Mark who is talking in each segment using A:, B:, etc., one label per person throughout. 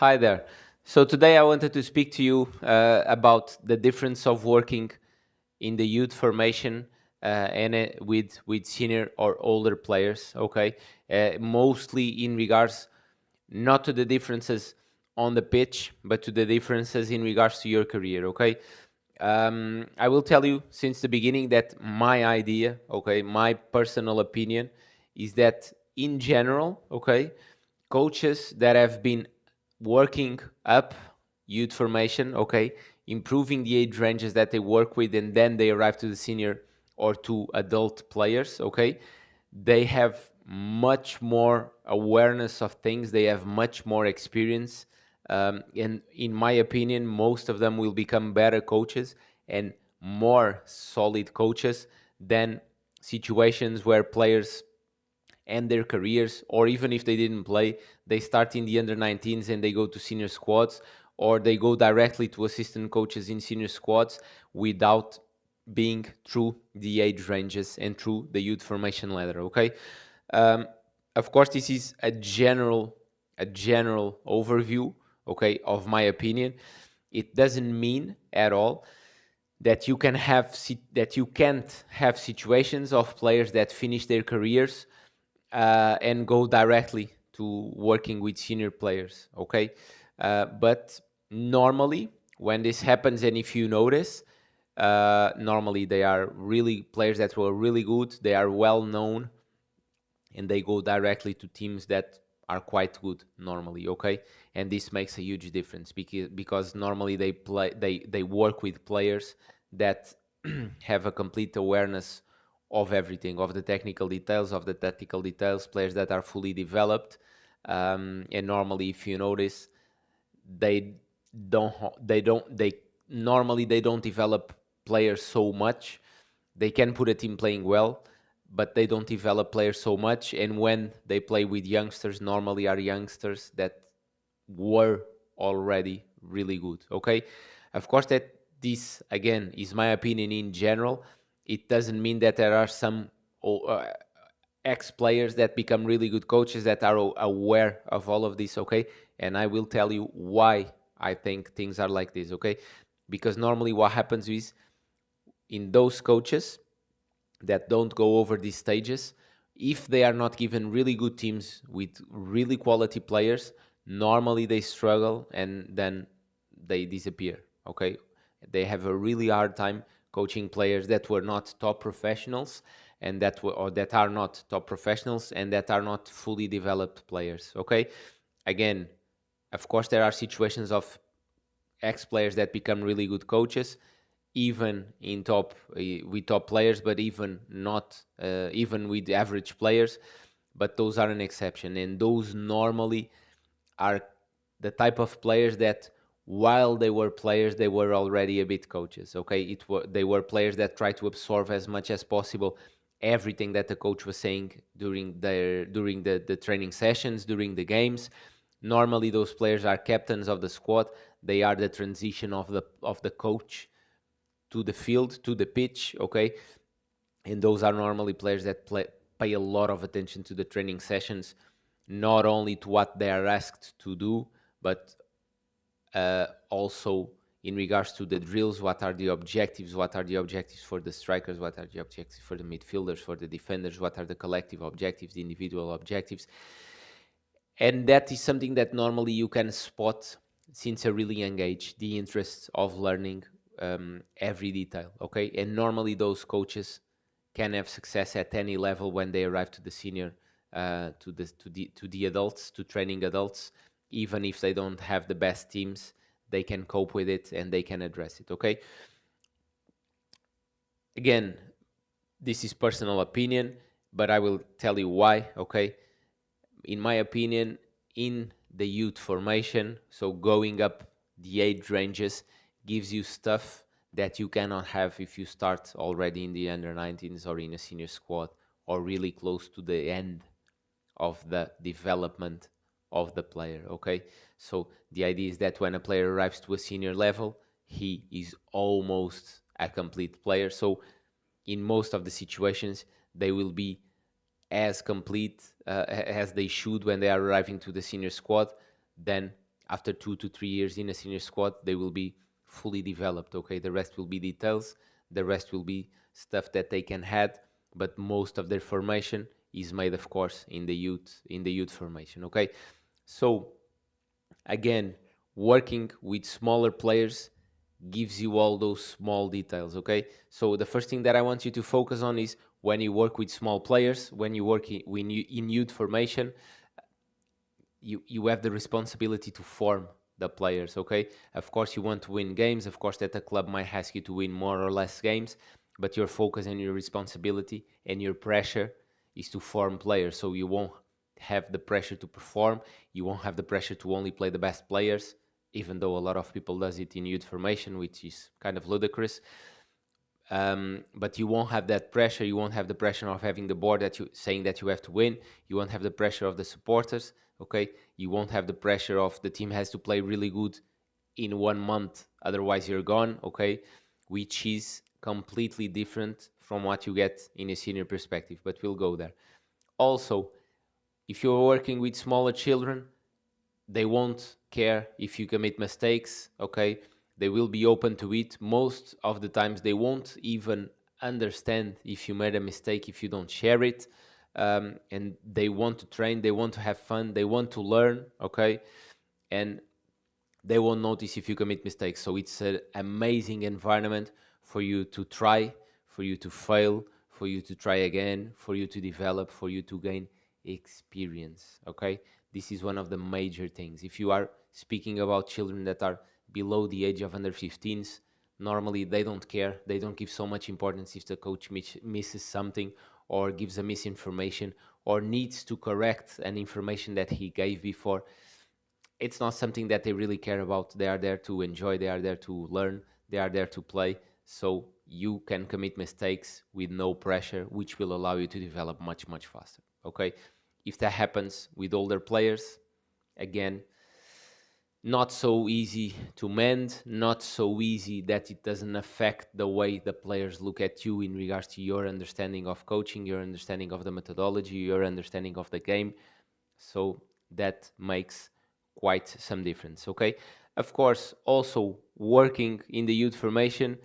A: Hi there. So today I wanted to speak to you about the difference of working in the youth formation and with senior or older players. Okay, mostly in regards not to the differences on the pitch, but to the differences in regards to your career. Okay, I will tell you since the beginning that my idea, okay, my personal opinion is that in general, okay, coaches that have been working up youth formation, okay, improving the age ranges that they work with, and then they arrive to the senior or to adult players, okay, they have much more awareness of things, they have much more experience. And in my opinion, most of them will become better coaches and more solid coaches than situations where players end their careers, or even if they didn't play, they start in the under 19s and they go to senior squads, or they go directly to assistant coaches in senior squads without being through the age ranges and through the youth formation ladder. Okay, um, of course, this is a general overview, okay, of my opinion. It doesn't mean at all that you can't have situations of players that finish their careers and go directly to working with senior players. Okay, but normally when this happens, and if you notice, normally they are really players that were really good. They are well known, and they go directly to teams that are quite good normally. Okay, and this makes a huge difference because normally they work with players that have a complete awareness of everything, of the technical details, of the tactical details, players that are fully developed. And normally, if you notice, they they normally they don't develop players so much. They can put a team playing well, but they don't develop players so much. And when they play with youngsters, normally are youngsters that were already really good. Okay, of course that this again is my opinion in general. It doesn't mean that there are some ex players that become really good coaches that are aware of all of this. Okay, and I will tell you why I think things are like this. Okay, because normally what happens is in those coaches that don't go over these stages, if they are not given really good teams with really quality players, normally they struggle and then they disappear. Okay, they have a really hard time coaching players that were not top professionals and that are not top professionals and that are not fully developed players. Okay, again, of course there are situations of ex players that become really good coaches, even in top with top players, but even not even with average players. But those are an exception, and those normally are the type of players that, while they were players, they were already a bit coaches. Okay, they were players that try to absorb as much as possible everything that the coach was saying during the training sessions, during the games. Normally those players are captains of the squad. They are the transition of the coach to the field, to the pitch. Okay, and those are normally players that pay a lot of attention to the training sessions, not only to what they are asked to do, but also in regards to the drills. What are the objectives? What are the objectives for the strikers? What are the objectives for the midfielders, for the defenders? What are the collective objectives, the individual objectives? And that is something that normally you can spot since a really young age, the interest of learning every detail. Okay, and normally those coaches can have success at any level when they arrive to the senior, to the adults, to training adults. Even if they don't have the best teams, they can cope with it and they can address it. Okay, again, this is personal opinion, but I will tell you why. Okay, in my opinion, in the youth formation, so going up the age ranges gives you stuff that you cannot have if you start already in the under 19s or in a senior squad or really close to the end of the development of the player. Okay, so the idea is that when a player arrives to a senior level, he is almost a complete player. So in most of the situations, they will be as complete as they should when they are arriving to the senior squad. Then after 2 to 3 years in a senior squad, they will be fully developed. Okay, the rest will be details. The rest will be stuff that they can add, but most of their formation is made, of course, in the youth formation. Okay, so again, working with smaller players gives you all those small details. Okay, so the first thing that I want you to focus on is when you work with small players, when you work in youth formation, you have the responsibility to form the players. Okay, of course you want to win games, of course that the club might ask you to win more or less games, but your focus and your responsibility and your pressure is to form players. So you won't have the pressure to perform, you won't have the pressure to only play the best players, even though a lot of people does it in youth formation, which is kind of ludicrous. But you won't have that pressure. You won't have the pressure of having the board that you saying that you have to win. You won't have the pressure of the supporters. Okay, you won't have the pressure of the team has to play really good in 1 month, otherwise you're gone. Okay, which is completely different from what you get in a senior perspective. But we'll go there. Also, if you're working with smaller children, they won't care if you commit mistakes. Okay, they will be open to it. Most of the times they won't even understand if you made a mistake if you don't share it. And they want to train, they want to have fun, they want to learn. Okay, and they won't notice if you commit mistakes. So it's an amazing environment for you to try, for you to fail, for you to try again, for you to develop, for you to gain experience. Okay, this is one of the major things. If you are speaking about children that are below the age of under 15s, normally they don't care, they don't give so much importance if the coach misses something or gives a misinformation or needs to correct an information that he gave before. It's not something that they really care about. They are there to enjoy, they are there to learn, they are there to play. So you can commit mistakes with no pressure, which will allow you to develop much, much faster. Okay, if that happens with older players, again, not so easy to mend, not so easy that it doesn't affect the way the players look at you in regards to your understanding of coaching, your understanding of the methodology, your understanding of the game. So that makes quite some difference. Okay, of course, also working in the youth formation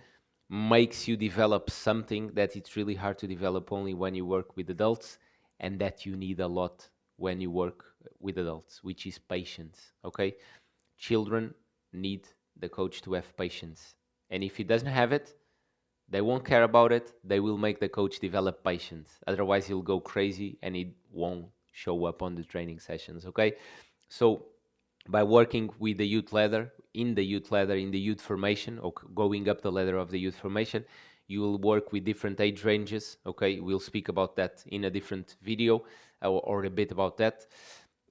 A: makes you develop something that it's really hard to develop only when you work with adults, and that you need a lot when you work with adults, which is patience. Okay, children need the coach to have patience, and if he doesn't have it, they won't care about it. They will make the coach develop patience. Otherwise, he'll go crazy and it won't show up on the training sessions. Okay, so by working with the youth ladder, in the youth formation, or going up the ladder of the youth formation, you will work with different age ranges. Okay, we'll speak about that in a different video, or a bit about that.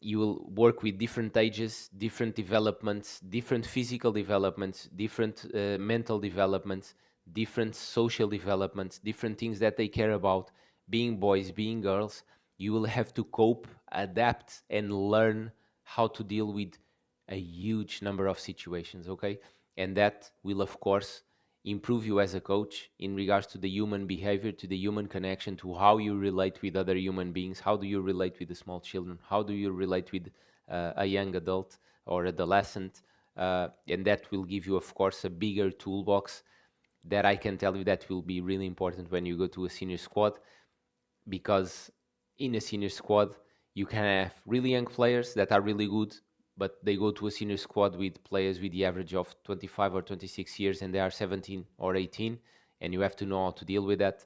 A: You will work with different ages, different developments, different physical developments, different mental developments, different social developments, different things that they care about, being boys, being girls. You will have to cope, adapt, and learn how to deal with a huge number of situations. Okay, and that will, of course, improve you as a coach in regards to the human behavior, to the human connection, to how you relate with other human beings. How do you relate with the small children? How do you relate with a young adult or adolescent? And that will give you, of course, a bigger toolbox that I can tell you that will be really important when you go to a senior squad, because in a senior squad you can have really young players that are really good, but they go to a senior squad with players with the average of 25 or 26 years and they are 17 or 18, and you have to know how to deal with that.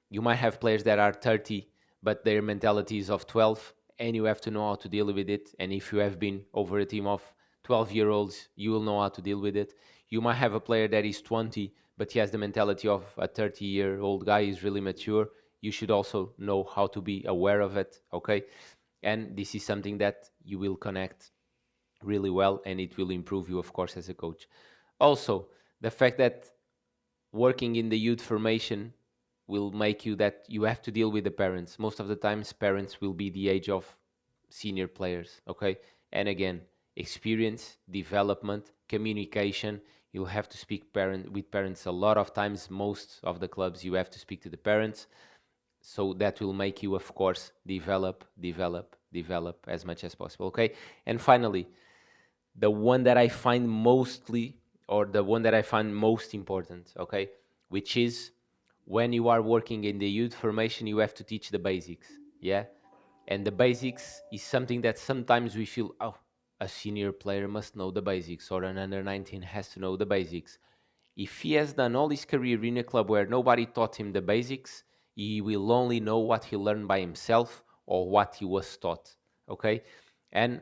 A: You might have players that are 30 but their mentality is of 12, and you have to know how to deal with it. And if you have been over a team of 12-year-olds, you will know how to deal with it. You might have a player that is 20 but he has the mentality of a 30-year-old guy, is really mature. You should also know how to be aware of it. Okay, and this is something that you will connect really well, and it will improve you, of course, as a coach. Also, the fact that working in the youth formation will make you that you have to deal with the parents. Most of the times parents will be the age of senior players. Okay, and again, experience, development, communication. You'll have to speak with parents a lot of times. Most of the clubs you have to speak to the parents, so that will make you, of course, develop as much as possible. Okay, and finally, the one that I find mostly, or the one that I find most important, okay, which is when you are working in the youth formation, you have to teach the basics, yeah. And the basics is something that sometimes we feel, oh, a senior player must know the basics, or an under 19 has to know the basics. If he has done all his career in a club where nobody taught him the basics, he will only know what he learned by himself or what he was taught, okay. And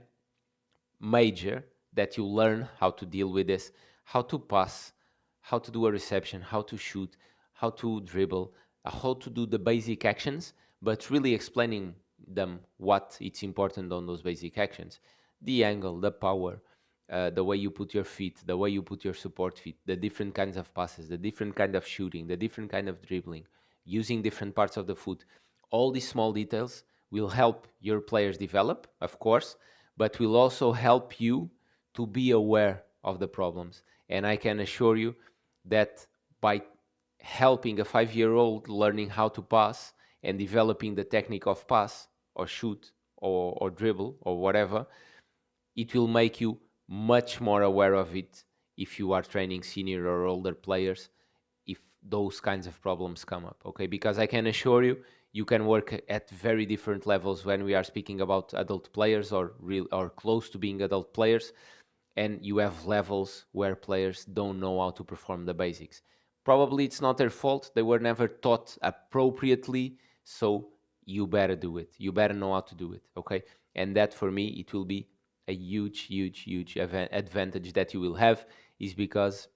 A: major that you learn how to deal with this, how to pass, how to do a reception, how to shoot, how to dribble, how to do the basic actions, but really explaining them what it's important on those basic actions. The angle, the power, the way you put your feet, the way you put your support feet, the different kinds of passes, the different kind of shooting, the different kind of dribbling, using different parts of the foot. All these small details will help your players develop, of course, but will also help you to be aware of the problems. And I can assure you that by helping a 5-year-old learning how to pass and developing the technique of pass or shoot or dribble or whatever, it will make you much more aware of it if you are training senior or older players, if those kinds of problems come up, okay? Because I can assure you, you can work at very different levels when we are speaking about adult players or real or close to being adult players, and you have levels where players don't know how to perform the basics. Probably it's not their fault, they were never taught appropriately, so you better do it. You better know how to do it, okay? And that for me, it will be a huge advantage that you will have, is because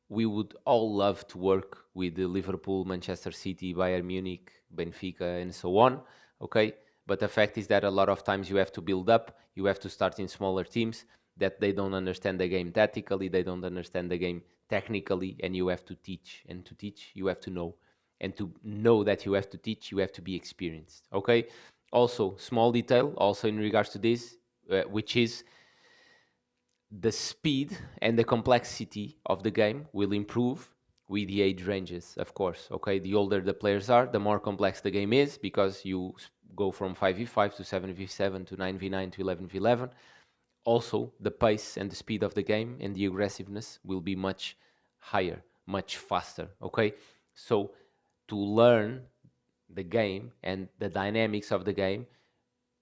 A: we would all love to work with the Liverpool, Manchester City, Bayern Munich, Benfica, and so on. Okay, but the fact is that a lot of times you have to build up. You have to start in smaller teams that they don't understand the game tactically, they don't understand the game technically, and you have to teach. And to teach, you have to know. And to know that you have to teach, you have to be experienced. Okay. Also, small detail, also in regards to this, which is the speed and the complexity of the game will improve with the age ranges, of course. Okay, the older the players are, the more complex the game is, because you go from 5v5 to 7v7 to 9v9 to 11v11. Also, the pace and the speed of the game and the aggressiveness will be much higher, much faster. Okay, so to learn the game and the dynamics of the game,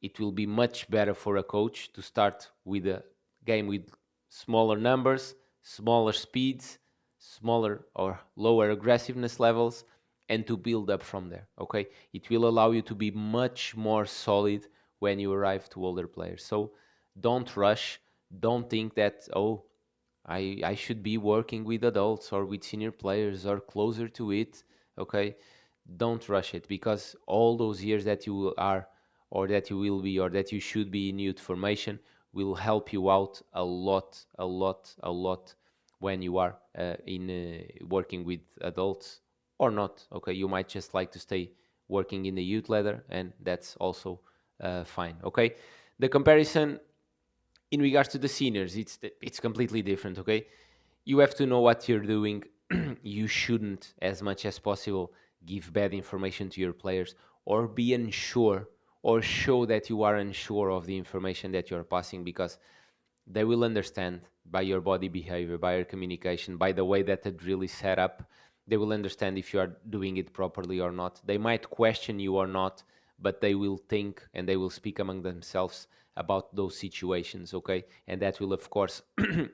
A: it will be much better for a coach to start with a game with smaller numbers, smaller speeds, smaller or lower aggressiveness levels, and to build up from there. Okay, it will allow you to be much more solid when you arrive to older players. So don't rush. Don't think that, oh, I should be working with adults or with senior players or closer to it. Okay, don't rush it, because all those years that you are, or that you will be, or that you should be in youth formation will help you out a lot when you are in working with adults or not. Okay, you might just like to stay working in the youth ladder, and that's also fine. Okay, the comparison in regards to the seniors, it's completely different. Okay, you have to know what you're doing. You shouldn't, as much as possible, give bad information to your players, or be unsure, or show that you are unsure of the information that you're passing, because they will understand by your body behavior, by your communication, by the way that the drill is set up. They will understand if you are doing it properly or not. They might question you or not, but they will think and they will speak among themselves about those situations, okay? And that will, of course,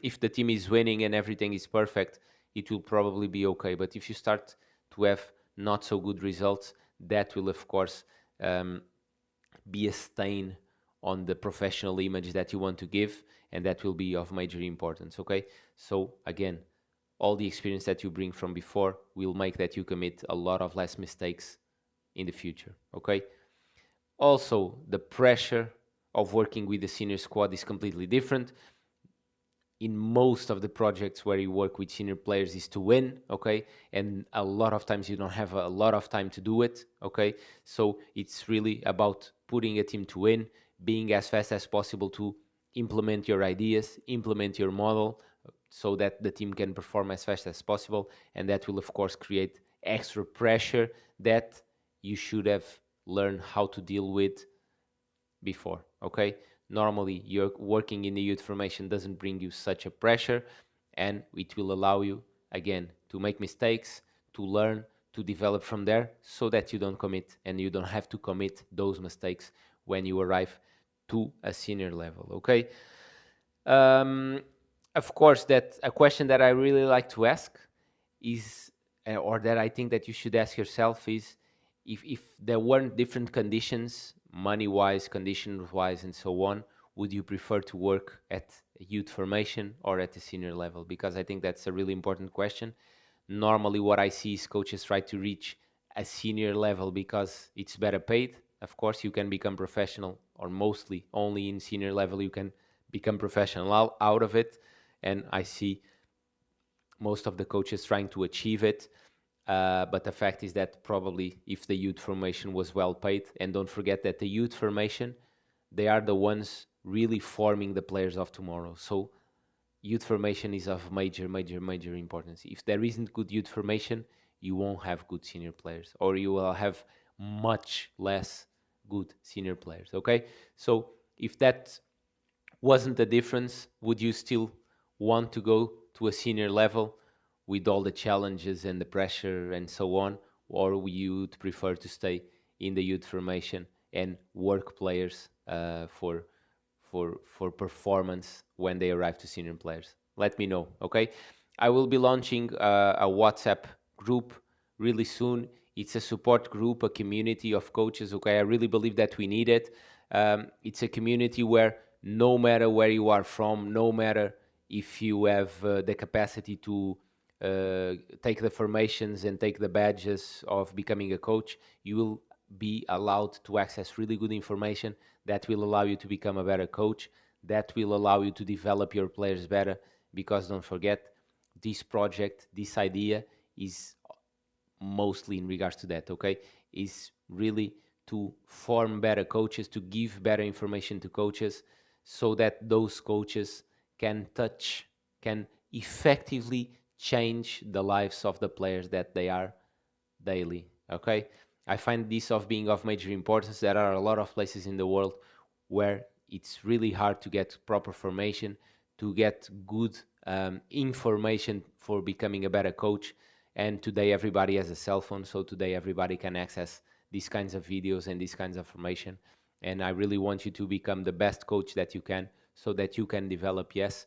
A: if the team is winning and everything is perfect, it will probably be okay. But if you start to have not so good results, that will, of course, um, be a stain on the professional image that you want to give, and that will be of major importance. Okay, so again, all the experience that you bring from before will make that you commit a lot of less mistakes in the future. Okay, also the pressure of working with the senior squad is completely different. In most of the projects where you work with senior players is to win, okay? And a lot of times you don't have a lot of time to do it, okay? So it's really about putting a team to win, being as fast as possible to implement your ideas, implement your model, so that the team can perform as fast as possible. And that will, of course, create extra pressure that you should have learned how to deal with before, okay? normally you're working in the youth formation doesn't bring you such a pressure, and it will allow you again to make mistakes, to learn, to develop from there, so that you don't commit and you don't have to commit those mistakes when you arrive to a senior level. Okay. um, of course, that a question that I really like to ask is, or that I think that you should ask yourself is, if there weren't different conditions, money wise, conditions wise, and so on, would you prefer to work at a youth formation or at the senior level? Because I think that's a really important question. Normally, what I see is coaches try to reach a senior level because it's better paid. Of course, you can become professional, or mostly only in senior level you can become professional out of it. And I see most of the coaches trying to achieve it. But the fact is that probably if the youth formation was well paid, and don't forget that the youth formation, they are the ones really forming the players of tomorrow. So youth formation is of major, major, major importance. If there isn't good youth formation, you won't have good senior players, or you will have much less good senior players. Okay, so if that wasn't the difference, would you still want to go to a senior level with all the challenges and the pressure and so on, or would you prefer to stay in the youth formation and work players for performance when they arrive to senior players? Let me know. Okay, I will be launching a WhatsApp group really soon. It's a support group, a community of coaches. Okay, I really believe that we need it. It's a community where no matter where you are from, no matter if you have the capacity to take the formations and take the badges of becoming a coach, you will be allowed to access really good information that will allow you to become a better coach, that will allow you to develop your players better. Because don't forget, this project, this idea is mostly in regards to that, okay, is really to form better coaches, to give better information to coaches, so that those coaches can touch, can effectively change the lives of the players that they are daily. Okay, I find this of being of major importance. There are a lot of places in the world where it's really hard to get proper formation, to get good information for becoming a better coach. And today everybody has a cell phone, so today everybody can access these kinds of videos and these kinds of information. And I really want you to become the best coach that you can, so that you can develop, yes,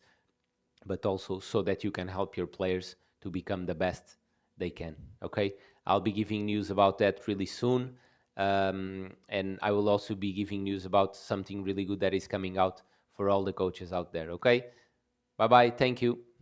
A: but also so that you can help your players to become the best they can. Okay, I'll be giving news about that really soon. And I will also be giving news about something really good that is coming out for all the coaches out there. Okay, bye bye. Thank you.